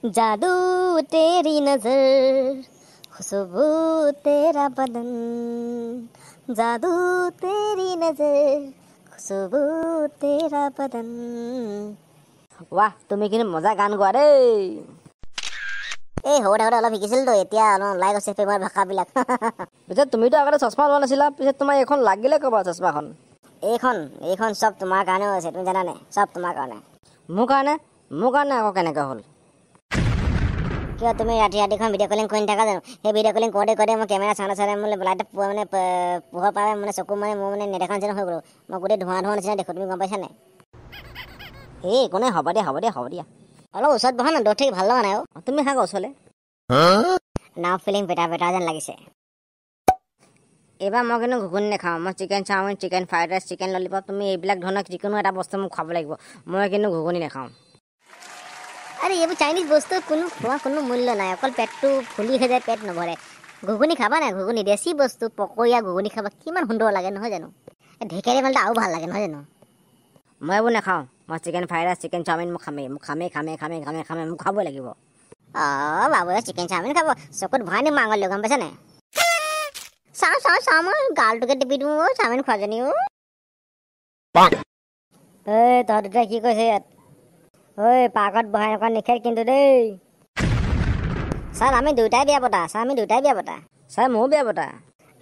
जादू तेरी नजर, खुशबू तेरा बदन, जादू तेरी नजर, खुशबू तेरा बदन। वाह, তুমি কিন্তু মজা গান গোৱা দেই। এই সৰুতে অলপ শিকিছিল তো, এতিয়া অলপ ওলাই গৈছে তোমাৰ ভাষাবিলাক। পিছে তুমিতো আগতে চশমা লোৱা নাছিলা, পিছে তোমাৰ এইখন লাগিলে ক'বা চশমাখন? এইখন চব তোমাৰ কাৰণেও আছে, তুমি জানানে? চব তোমাৰ কাৰণে। মোৰ কাৰণে আকৌ কেনেকৈ হ'ল? কিয় তুমি ৰাতিখন ভিডিঅ' কলিং কৰি থাকা জানো? সেই ভিডিঅ' কলিং কৰোঁতে মই কেমেৰা চাওঁতে মানে লাইটত মানে পোহৰ পাই মানে চকু মানে মোৰ মানে নেদেখা নিচিনা হৈ গ'লো। মই গোটেই ধোঁৱা নিচিনা দেখোঁ, তুমি গম পাইছা নাই? একো নাই, হ'ব দিয়া। অলপ ওচৰত বহা না, দূৰত থাকি ভাল লগা নাই। তুমি হাক ওচৰলৈ। নাও ফিলিং বেটা যেন লাগিছে। এইবাৰ মই কিন্তু ঘুগুনি নাখাওঁ, মই chicken chowmein, chicken fried rice, chicken lollipop, তুমি এইবিলাক ধৰণৰ যিকোনো এটা বস্তু মোক খাব লাগিব। মই কিন্তু ঘুগুনি নাখাওঁ। আৰে এইবোৰ চাইনিজ বস্তু কোনো মূল্য নাই, অকল পেটটো ফুলি হৈ যায়, পেট নভৰে। ঘুগুনি খাবা নাই, ঘুগুনি দেশী বস্তু, পকৰীয়া ঘুগুনি খাবা, কিমান সুন্দৰ লাগে নহয় জানো? ঢেকীয়াৰে মালটো আৰু ভাল লাগে নহয় জানো? মই এইবোৰ নাখাওঁ, মই chicken fried rice, chicken chowmein মোক খামেই, মোক খাবই লাগিব। বাবুৱে চিকেন চাওমিন খাব, চকুত ভৰাই নিম আঙুলি, গম পাইছা নাই? চাওঁ মই গালটোকে টিপি দিওঁ, চাওমিন খোৱাজনী। তহঁত দুটাই কি কৈছে ইয়াত? ঐ, পাৰ্কত বহাই এনেকুৱা নিষেধ কিন্তু দেই। ছাৰ আমি দুয়োটাই বিয়া পতা। ছাৰ ময়ো বিয়া পতা।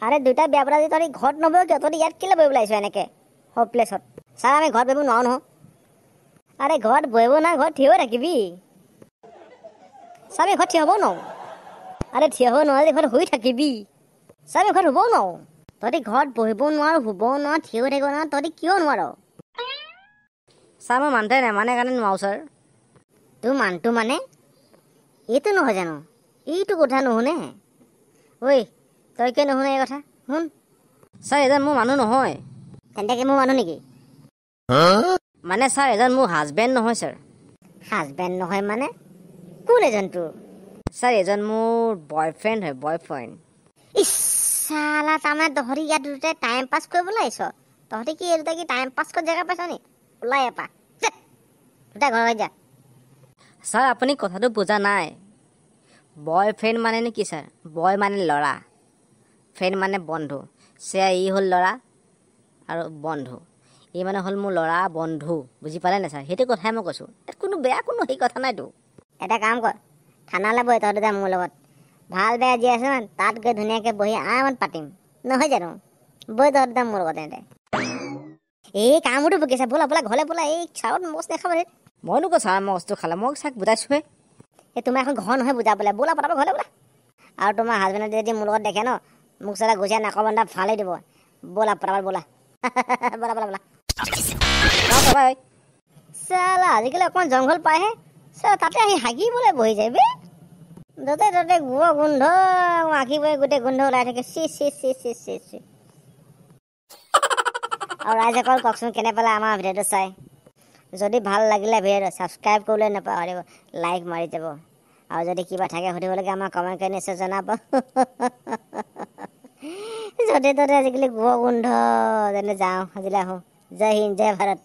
আৰে দুয়োটাই বিয়া পতা যদি তহঁতি ঘৰত নবহ কিয়? তহঁতি ইয়াত কেলৈ বহিবলৈ আহিছ এনেকৈ সব প্লেচত? ছাৰ আমি ঘৰত বহিব নোৱাৰো নহয়। আৰে ঘৰত বহিব নাই, ঘৰত থিয় হৈ থাকিবি। ছাৰ আমি ঘৰত থিয় হ'বও নোৱাৰো। আৰে থিয় হ'ব নোৱাৰে যে ঘৰত শুই থাকিবি। ছাৰ আমি ঘৰত শুবও নোৱাৰো। তহঁতি ঘৰত বহিবও নোৱাৰো, শুবও নোৱাৰো, থিয় হৈ থাকিব নোৱাৰো, তহঁতি কিয় নোৱাৰো? ছাৰ মই মানুহটোৱে নেমানে কাৰণে নোৱাৰো ছাৰ। তোৰ মানুহটো মানে এইটো নহয় জানো? এইটো কথা নুশুনে? ঐ তই কিয় নুশুনে এই কথা? শুন। ছাৰ এজন মোৰ মানুহ নহয়। তেন্তে কি মোৰ মানুহ নেকি? মানে ছাৰ এজন মোৰ হাজবেণ্ড নহয় ছাৰ। হাজবেণ্ড নহয় মানে? কোন এজন তোৰ? ছাৰ এজন মোৰ বয়ফ্ৰেণ্ড হয়, বয়ফ্ৰেণ্ড। ইছ চালা, তাৰমানে তহঁতি ইয়াত দুটাই টাইম পাছ কৰিবলৈ আহিছ? তহঁতি কি এই দুটা কি টাইম পাছ কৰি জেগা পাইছ নি? ওলাই এপা দুটা ঘৰত যা। ছাৰ আপুনি কথাটো বুজা নাই। বয়ফ্ৰেণ্ড মানেনো কি ছাৰ? বয় মানে ল'ৰা, ফ্ৰেণ্ড মানে বন্ধু। ই হ'ল ল'ৰা আৰু বন্ধু, ই মানে হ'ল মোৰ ল'ৰা বন্ধু। বুজি পালে নাই ছাৰ? সেইটো কথাই মই কৈছোঁ, তাত কোনো সেই কথা নাইতো। এটা কাম কৰ, থানালৈ বহি তহঁতি যা মোৰ লগত। ভাল বেয়া যি আছে নহয় তাত গৈ ধুনীয়াকৈ বহি আৰামত পাতিম, নহয় জানো? বহি তহঁতি যা মোৰ লগত তেন্তে। এই কামোৰটো বকিছে, ব'লা ঘৰলৈ ব'লা। এই চাউত মগজ নাখাব দেই। মইনো ক'ত ছাৰ মগজটো খালে, মই চাক বুজাইছোহে। এই তোমাৰ এখন ঘৰ নহয় বুজাবলৈ, ব'লা পটাপট ঘৰলৈ ব'লা। আৰু তোমাৰ হাজবেণ্ডে যদি মোৰ লগত দেখে ন, মোক চালা গুচিয়াই নাকৰ বন্ধা ফালি দিব। ব'লা পটাপট ব'লা। ব'লা চালা আজিকালি অকণমান জংঘল পাইহে, চালা তাতে আহি হাগিবলৈ বহি যায় বে। য'তে গোবৰ গোন্ধ, আঁকিবই গোটেই গোন্ধ ওলাই থাকে। চি। আৰু ৰাইজসকল কওকচোন কেনে পালে আমাৰ ভিডিঅ'টো চাই? যদি ভাল লাগিলে ভিডিঅ'টো ছাবস্ক্ৰাইব কৰিবলৈ নাপাহৰিব, লাইক মাৰি যাব। আৰু যদি কিবা থাকে সুধিবলগীয়া আমাক কমেণ্ট কৰি নিশ্চয় জনাব। য'তে ত'তে আজিকালি গোবৰ গোন্ধ, যেনে যাওঁ আজিলৈ আহোঁ। জয় হিন্দ, জয় ভাৰত।